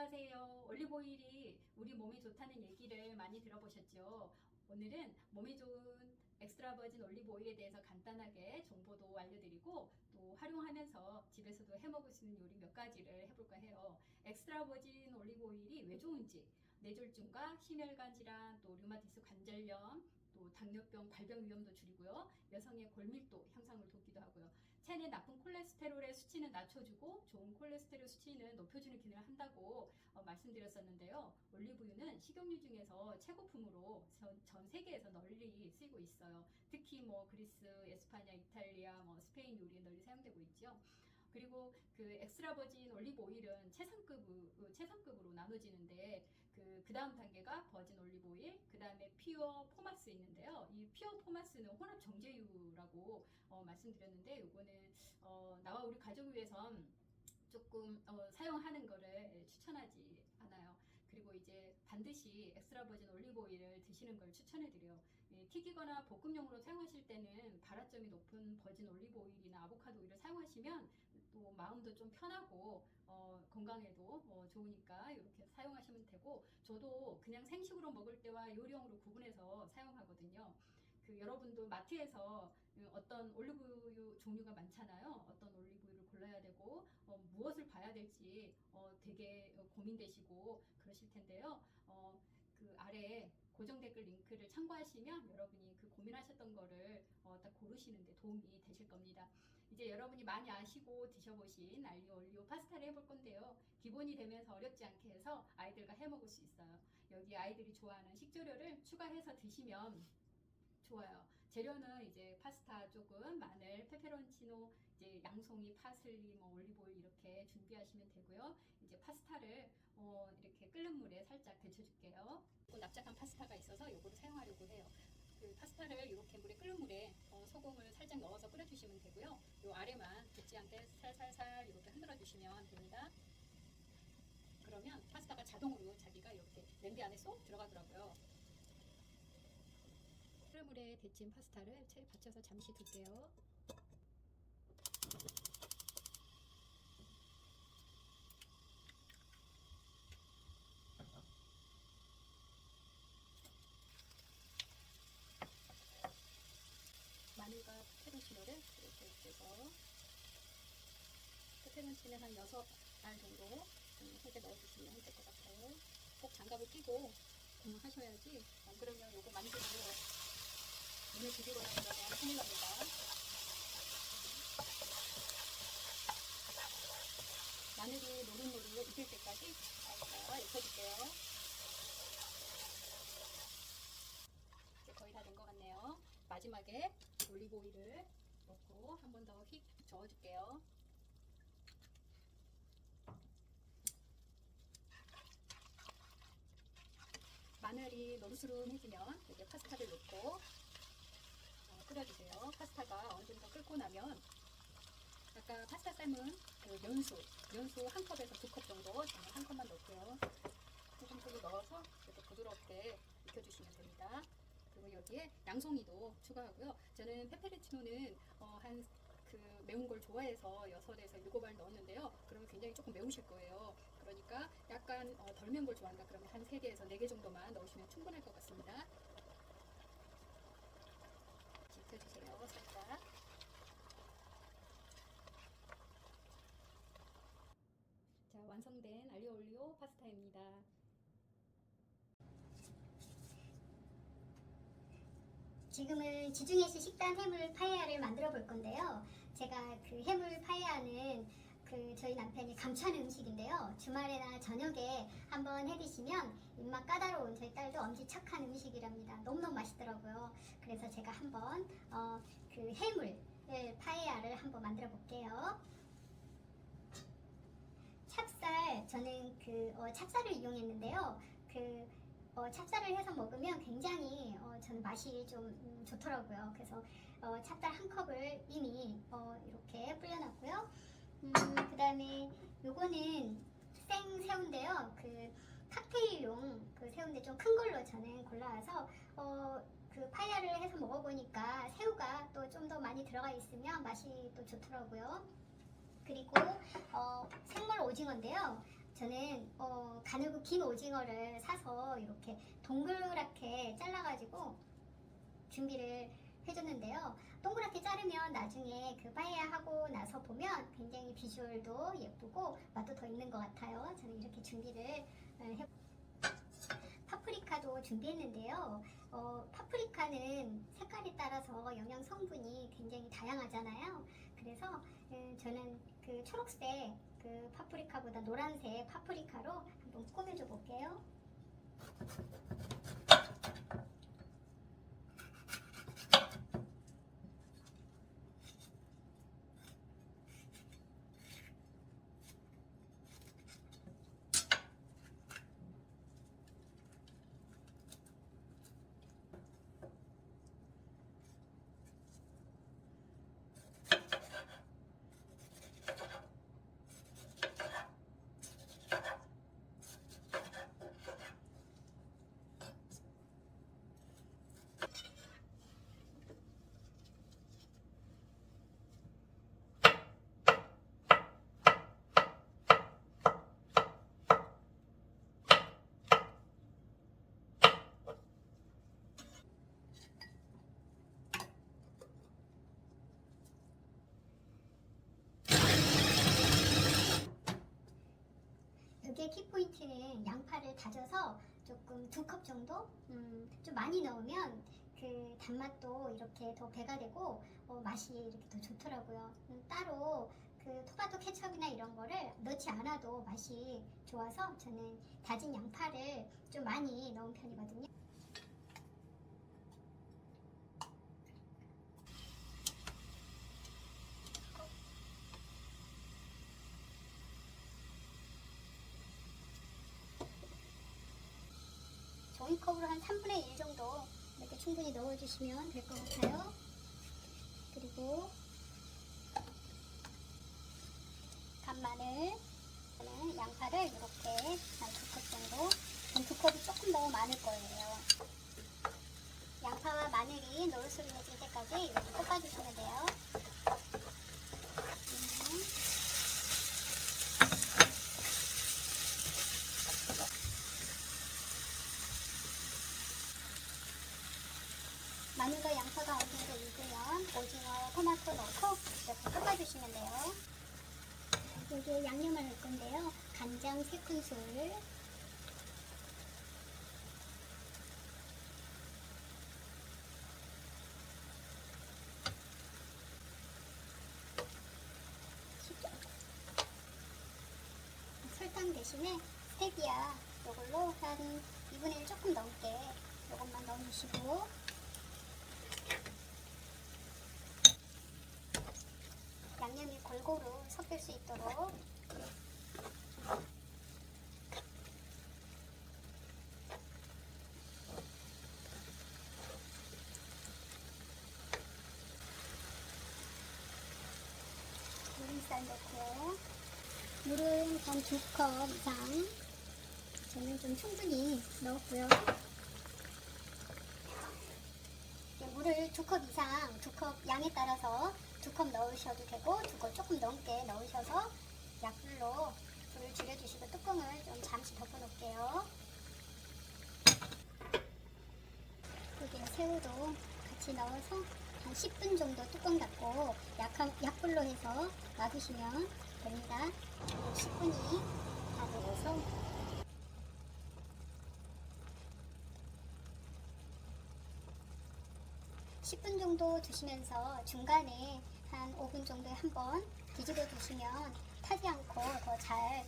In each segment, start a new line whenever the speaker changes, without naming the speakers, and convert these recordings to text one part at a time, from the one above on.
안녕하세요. 올리브오일이 우리 몸에 좋다는 얘기를 많이 들어보셨죠? 오늘은 몸에 좋은 엑스트라 버진 올리브오일에 대해서 간단하게 정보도 알려드리고 또 활용하면서 집에서도 해먹을 수 있는 요리 몇 가지를 해볼까 해요. 엑스트라 버진 올리브오일이 왜 좋은지, 뇌졸중과 심혈관 질환, 또 류마티스 관절염, 또 당뇨병, 발병 위험도 줄이고요. 여성의 골밀도 향상을 돕기도 하고요. 체내 나쁜 콜레스테롤의 수치는 낮춰주고 좋은 콜레스테롤 수치는 높여주는 기능을 한다고 말씀드렸었는데요. 올리브유는 식용유 중에서 최고품으로 전 세계에서 널리 쓰이고 있어요. 특히 그리스, 에스파냐, 이탈리아, 스페인 요리에 널리 사용되고 있죠. 그리고 그 엑스트라 버진 올리브 오일은 최상급으로 나눠지는데 그 다음 단계가 버진 올리브 오일, 그 다음에 피어 포마스 있는데요. 이 피어 포마스는 혼합 정제유라고 말씀드렸는데 요거는 나와 우리 가족을 위해선 조금 사용하는 거를 추천하지 않아요. 그리고 이제 반드시 엑스트라 버진 올리브 오일을 드시는 걸 추천해 드려요. 튀기거나 볶음용으로 사용하실 때는 발화점이 높은 버진 올리브 오일이나 아보카도 오일을 사용하시면 또 마음도 좀 편하고 건강에도 좋으니까 이렇게 사용하시면 되고, 저도 그냥 생식으로 먹을 때와 요리용으로 구분해서 사용하거든요. 여러분도 마트에서 어떤 올리브유 종류가 많잖아요. 어떤 올리브유를 골라야 되고 무엇을 봐야 될지 되게 고민되시고 그러실 텐데요. 그 아래에 고정 댓글 링크를 참고하시면 여러분이 그 고민하셨던 거를 딱 고르시는데 도움이 되실 겁니다. 이제 여러분이 많이 아시고 드셔보신 알리오 올리오 파스타를 해볼 건데요. 기본이 되면서 어렵지 않게 해서 아이들과 해먹을 수 있어요. 여기 아이들이 좋아하는 식재료를 추가해서 드시면 좋아요. 재료는 이제 파스타 조금, 마늘, 페페론치노, 이제 양송이, 파슬리, 올리브오일 이렇게 준비하시면 되고요. 이제 파스타를 이렇게 끓는 물에 살짝 데쳐줄게요. 납작한 파스타가 있어서 이거를 사용하려고 해요. 그 파스타를 이렇게 끓는 물에 소금을 살짝 넣어서 끓여주시면 되고요. 요 아래만 붓지 않게 살살살 이렇게 흔들어 주시면 됩니다. 그러면 파스타가 자동으로 자기가 이렇게 냄비 안에 쏙 들어가더라고요. 끓는 물에 데친 파스타를 체에 받쳐서 잠시 둘게요. 마늘과 페페론치노를 이렇게 해서 페페론치노 한 6알 정도 살짝 넣어주시면 될 것 같아요. 꼭 장갑을 끼고 하셔야지, 안 그러면 요거 만지고 눈을 비비거나 그러면 큰일 납니다. 마늘이 노릇노릇 익을 때까지 살짝 익혀줄게요. 이제 거의 다 된 것 같네요. 마지막에 올리브 오일을 넣고 한 번 더 휙 저어줄게요. 마늘이 노르스름해지면 이제 파스타를 넣고 끓여주세요. 파스타가 어느 정도 끓고 나면 아까 파스타 삶은 그 면수 한 컵에서 2컵 정도, 저는 한 컵만 넣고요. 조금 넣어서 이렇게 부드럽게 익혀주시면 됩니다. 그리고 여기에 양송이도 추가하고요. 저는 페페론치노는 그 매운 걸 좋아해서 6에서 7알 넣었는데요. 그러면 굉장히 조금 매우실 거예요. 그러니까 약간 덜 매운 걸 좋아한다 그러면 한 3개에서 4개 정도만 넣으시면 충분할 것 같습니다. 익혀주세요. 살짝. 자, 완성된 알리오 올리오 파스타입니다.
지금은 지중해시 식단 해물 파에야를 만들어 볼 건데요. 제가 그 해물 파에야는 저희 남편이 감추하는 음식인데요. 주말에나 저녁에 한번 해 드시면 입맛 까다로운 저희 딸도 엄지척한 음식이랍니다. 너무너무 맛있더라고요. 그래서 제가 한번 그 해물 파에야를 한번 만들어 볼게요. 찹쌀, 저는 찹쌀을 이용했는데요. 찹쌀을 해서 먹으면 굉장히 저는 맛이 좀 좋더라고요. 그래서 찹쌀 한 컵을 이미 이렇게 불려놨고요. 그 다음에 요거는 생새우인데요. 칵테일용 새우인데 좀 큰 걸로 저는 골라와서 파야를 해서 먹어보니까 새우가 또 좀 더 많이 들어가 있으면 맛이 또 좋더라고요. 그리고 생물 오징어인데요. 저는 가늘고 긴 오징어를 사서 이렇게 동그랗게 잘라가지고 준비를 해줬는데요. 동그랗게 자르면 나중에 그 빠에야 하고 나서 보면 굉장히 비주얼도 예쁘고 맛도 더 있는 것 같아요. 저는 이렇게 준비를 파프리카도 준비했는데요. 파프리카는 색깔에 따라서 영양 성분이 굉장히 다양하잖아요. 그래서 저는 그 초록색 그 파프리카보다 노란색 파프리카로 한번 꾸며줘 볼게요. 여기에 키포인트는 양파를 다져서 조금 2컵 정도 좀 많이 넣으면 그 단맛도 이렇게 더 배가 되고 맛이 이렇게 더 좋더라고요. 따로 그 토마토 케첩이나 이런 거를 넣지 않아도 맛이 좋아서 저는 다진 양파를 좀 많이 넣은 편이거든요. 종이컵으로 한 3분의 1 정도 이렇게 충분히 넣어주시면 될 것 같아요. 그리고 간마늘, 양파를 이렇게 한 2컵 정도, 2컵이 조금 너무 많을 거예요. 양파와 마늘이 노릇소리해질 때까지 이렇게 볶아주시면 돼요. 마늘과 양파가 어느 정도 익으면 오징어, 토마토 넣고 이렇게 볶아주시면 돼요. 여기에 양념을 넣을 건데요. 간장 3큰술, 설탕 대신에 스테비아 이걸로 한 2분의 1 조금 넘게 이것만 넣어주시고, 양념이 골고루 섞일 수 있도록 누른쌀 넣고요. 물은 한 2컵 이상, 저는 좀 충분히 넣었고요. 물을 2컵 이상, 2컵 양에 따라서 2컵 넣으셔도 되고 2컵 조금 넘게 넣으셔서 약불로 불을 줄여주시고 뚜껑을 좀 잠시 덮어 놓을게요. 여기에 새우도 같이 넣어서 한 10분 정도 뚜껑 닫고 약불로 해서 놔두시면 됩니다. 10분이 다 되어서 10분 정도 두시면서 중간에 한 5분 정도에 한번 뒤집어 주시면 타지 않고 더 잘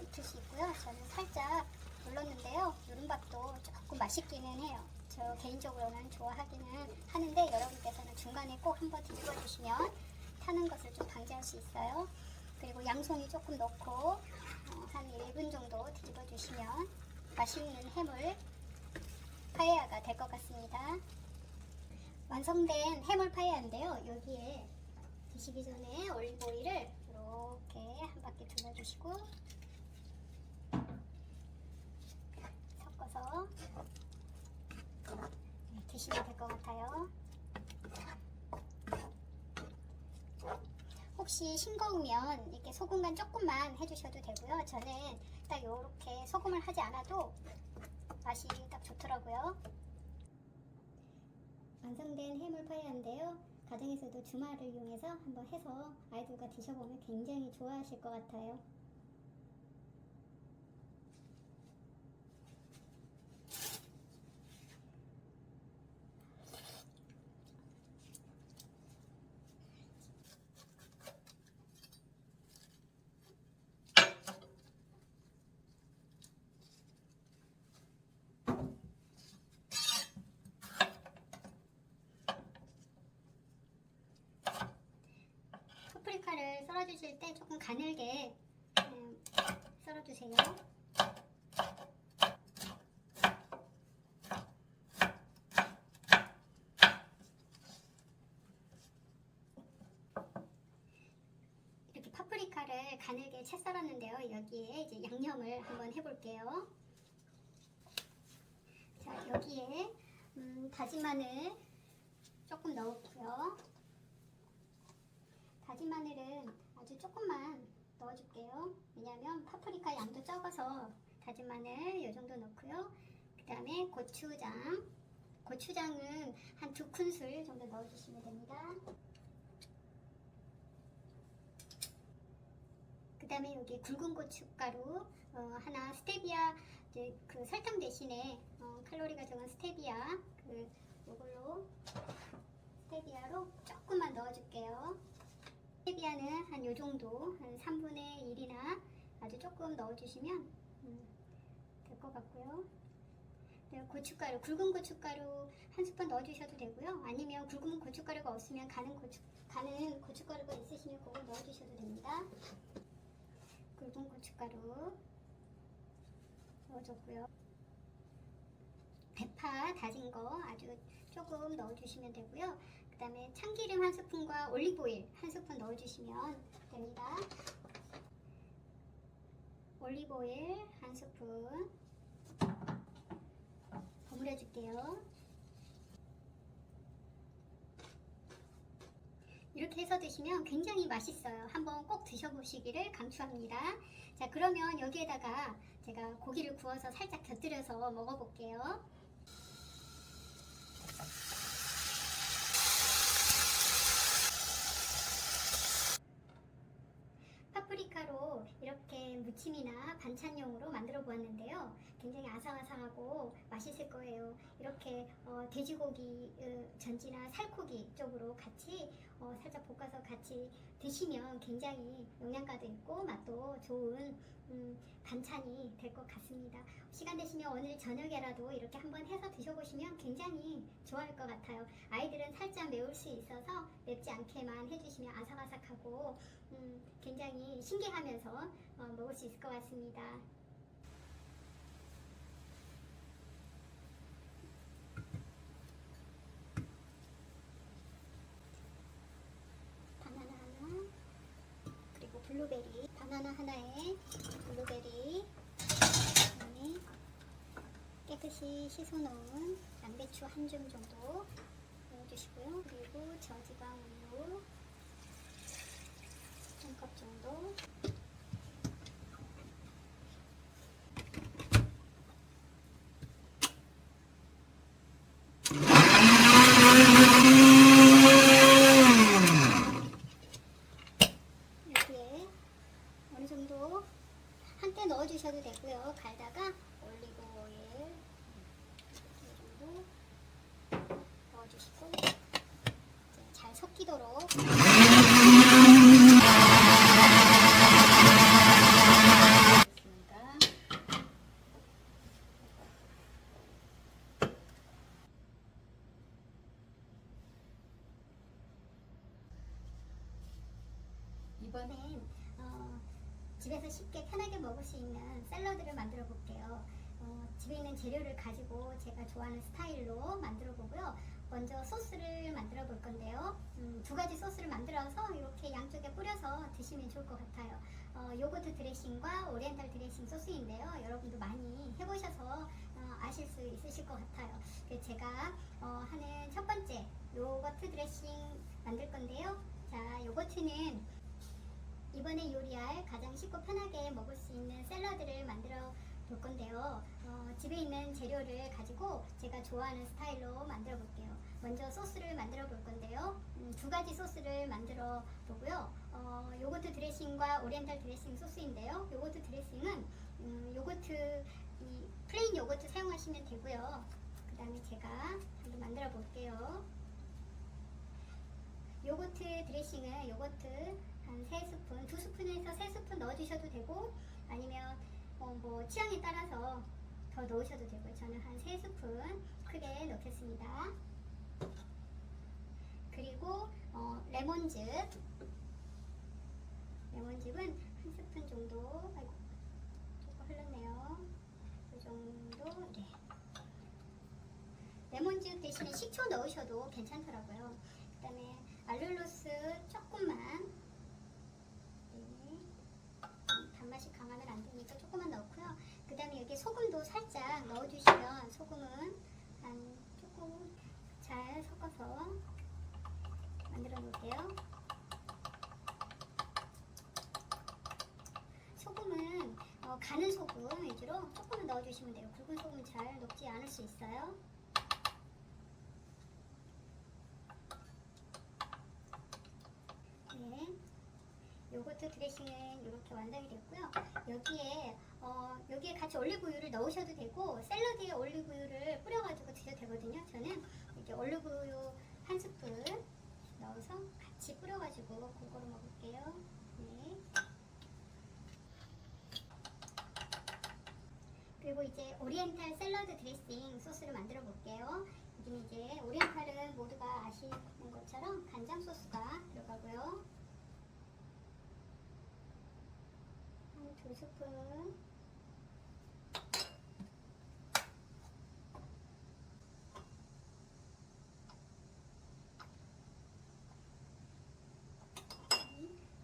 익힐 수 있고요. 저는 살짝 눌렀는데요. 누른밥도 조금 맛있기는 해요. 저 개인적으로는 좋아하기는 하는데 여러분께서는 중간에 꼭 한번 뒤집어 주시면 타는 것을 좀 방지할 수 있어요. 그리고 양송이 조금 넣고 한 1분 정도 뒤집어 주시면 맛있는 해물 파에야가 될 것 같습니다. 완성된 해물 파에야인데요. 여기에 드시기 전에 올리브 오일을 이렇게 한 바퀴 둘러주시고 섞어서 드시면 될 것 같아요. 혹시 싱거우면 이렇게 소금 간 조금만 해주셔도 되고요. 저는 딱 이렇게 소금을 하지 않아도 맛이 딱 좋더라고요. 완성된 해물 파야인데요. 가정에서도 주말을 이용해서 한번 해서 아이들과 드셔보면 굉장히 좋아하실 것 같아요. 파프리카를 썰어주실 때 조금 가늘게 썰어주세요. 이렇게 파프리카를 가늘게 채 썰었는데요. 여기에 이제 양념을 한번 해볼게요. 자, 여기에 다진 마늘 조금 넣었고요. 다진 마늘은 아주 조금만 넣어줄게요. 왜냐하면 파프리카 양도 적어서 다진 마늘 이 정도 넣고요. 그 다음에 고추장. 고추장은 한 2큰술 정도 넣어주시면 됩니다. 그 다음에 여기 굵은 고춧가루 하나, 스테비아, 이제 그 설탕 대신에 칼로리가 적은 스테비아, 이걸로 스테비아로 조금만 넣어줄게요. 스테비아는 한 요정도, 한 3분의 1이나 아주 조금 넣어주시면 될 것 같고요. 고춧가루, 굵은 고춧가루 한 스푼 넣어주셔도 되고요. 아니면 굵은 고춧가루가 없으면 가는 고춧가루가 있으시면 그걸 넣어주셔도 됩니다. 굵은 고춧가루 넣어줬고요. 대파 다진 거 아주 조금 넣어주시면 되고요. 그 다음에 참기름 한 스푼과 올리브오일 한 스푼 넣어주시면 됩니다. 올리브오일 한 스푼 버무려 줄게요. 이렇게 해서 드시면 굉장히 맛있어요. 한번 꼭 드셔보시기를 강추합니다. 자, 그러면 여기에다가 제가 고기를 구워서 살짝 곁들여서 먹어볼게요. 파프리카로 이렇게 무침이나 반찬용으로 만들어 보았는데요. 굉장히 아삭아삭하고 맛있을 거예요. 이렇게 돼지고기 전지나 살코기 쪽으로 같이 살짝 볶아서 같이 드시면 굉장히 영양가도 있고 맛도 좋은 반찬이 될 것 같습니다. 시간 되시면 오늘 저녁에라도 이렇게 한번 해서 드셔보시면 굉장히 좋아할 것 같아요. 아이들은 살짝 매울 수 있어서 맵지 않게만 해주시면 아삭아삭하고 굉장히 신기하면서 먹을 수 있을 것 같습니다. 바나나 하나, 그리고 블루베리, 바나나 하나에 블루베리, 그다음에 깨끗이 씻어놓은 양배추 한 줌 정도 넣어주시고요. 그리고 저지방 우유 한 컵 정도, 여기에 어느 정도 한때 넣어주셔도 되고요. 갈다가 올리브 오일 이 정도 넣어주시고 이제 잘 섞이도록 이번엔 집에서 쉽게 편하게 먹을 수 있는 샐러드를 만들어 볼게요. 집에 있는 재료를 가지고 제가 좋아하는 스타일로 만들어 보고요. 먼저 소스를 만들어 볼 건데요. 2가지 소스를 만들어서 이렇게 양쪽에 뿌려서 드시면 좋을 것 같아요. 요거트 드레싱과 오리엔탈 드레싱 소스인데요. 여러분도 많이 해보셔서 아실 수 있으실 것 같아요. 제가 하는 첫 번째 요거트 드레싱 만들 건데요. 자, 요거트는 이번에 요리할 가장 쉽고 편하게 먹을 수 있는 샐러드를 만들어 볼 건데요. 집에 있는 재료를 가지고 제가 좋아하는 스타일로 만들어 볼게요. 먼저 소스를 만들어 볼 건데요. 두 가지 소스를 만들어 보고요. 요거트 드레싱과 오리엔탈 드레싱 소스인데요. 요거트 드레싱은 요거트 플레인 요거트 사용하시면 되고요. 그 다음에 제가 한번 만들어 볼게요. 요거트 드레싱은 요거트 한 3스푼, 2스푼에서 3스푼 넣어주셔도 되고 아니면 뭐 취향에 따라서 더 넣으셔도 되고요. 저는 한 3스푼 크게 넣겠습니다. 그리고 레몬즙은 한 스푼 정도, 아이고 조금 흘렀네요. 이 정도, 네. 레몬즙 대신에 식초 넣으셔도 괜찮더라고요. 그 다음에 알룰로스 조금만, 네. 단맛이 강하면 안 되니까 조금만 넣고요. 그 다음에 여기 소금도 살짝 넣어주시면 소금은 한 조금 잘 섞어서 만들어 놓을게요. 소금은 가는 소금 위주로 조금만 넣어주시면 돼요. 굵은 소금은 잘 녹지 않을 수 있어요. 네, 요거트 드레싱은 이렇게 완성이 됐고요. 여기에 같이 올리브유를 넣으셔도 되고 샐러드에 올리브유를 뿌려가지고 드셔도 되거든요. 저는 이렇게 올리브유 한 스푼 넣어서 같이 뿌려가지고 골고루 먹을게요. 네. 그리고 이제 오리엔탈 샐러드 드레싱 소스를 만들어 볼게요. 여기는 이제 오리엔탈은 모두가 아시는 것처럼 간장 소스가 들어가고요. 한 2스푼.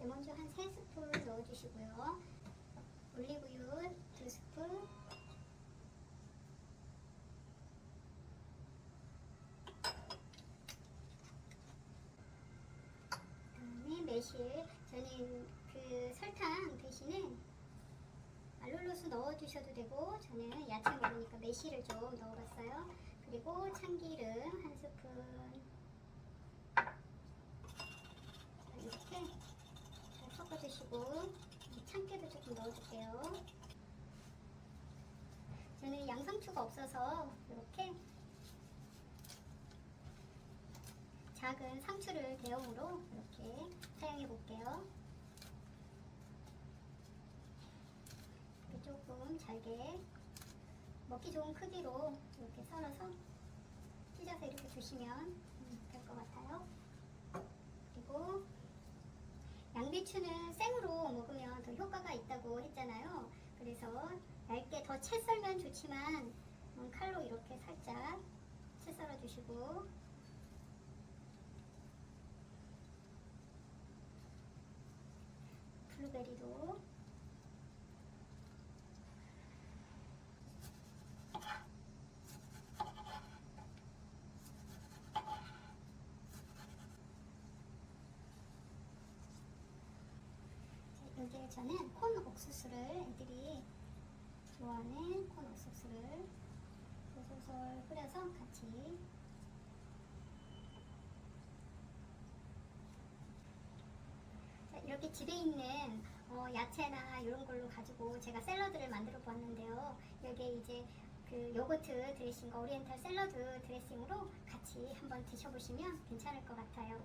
레몬즙 한 3스푼 넣어주시고요. 올리브유 2스푼. 그다음에 매실. 저는 그 설탕 대신에 알룰로스 넣어주셔도 되고 저는 야채 먹으니까 매실을 좀 넣어봤어요. 그리고 참기름 한 스푼. 이렇게 잘 섞어주시고 참깨도 조금 넣어줄게요. 저는 양상추가 없어서 이렇게 작은 상추를 대용으로 이렇게 사용해 볼게요. 조금 잘게 먹기 좋은 크기로 이렇게 썰어서 찢어서 이렇게 주시면 될 것 같아요. 그리고 양배추는 생으로 먹으면 더 효과가 있다고 했잖아요. 그래서 얇게 더 채 썰면 좋지만 칼로 이렇게 살짝 채 썰어 주시고 블루베리도 여기에 저는 콘 옥수수를 애들이 좋아하는 콘 옥수수를 솔솔 뿌려서 같이 이렇게 집에 있는 야채나 이런 걸로 가지고 제가 샐러드를 만들어 보았는데요. 여기에 이제 그 요거트 드레싱과 오리엔탈 샐러드 드레싱으로 같이 한번 드셔보시면 괜찮을 것 같아요.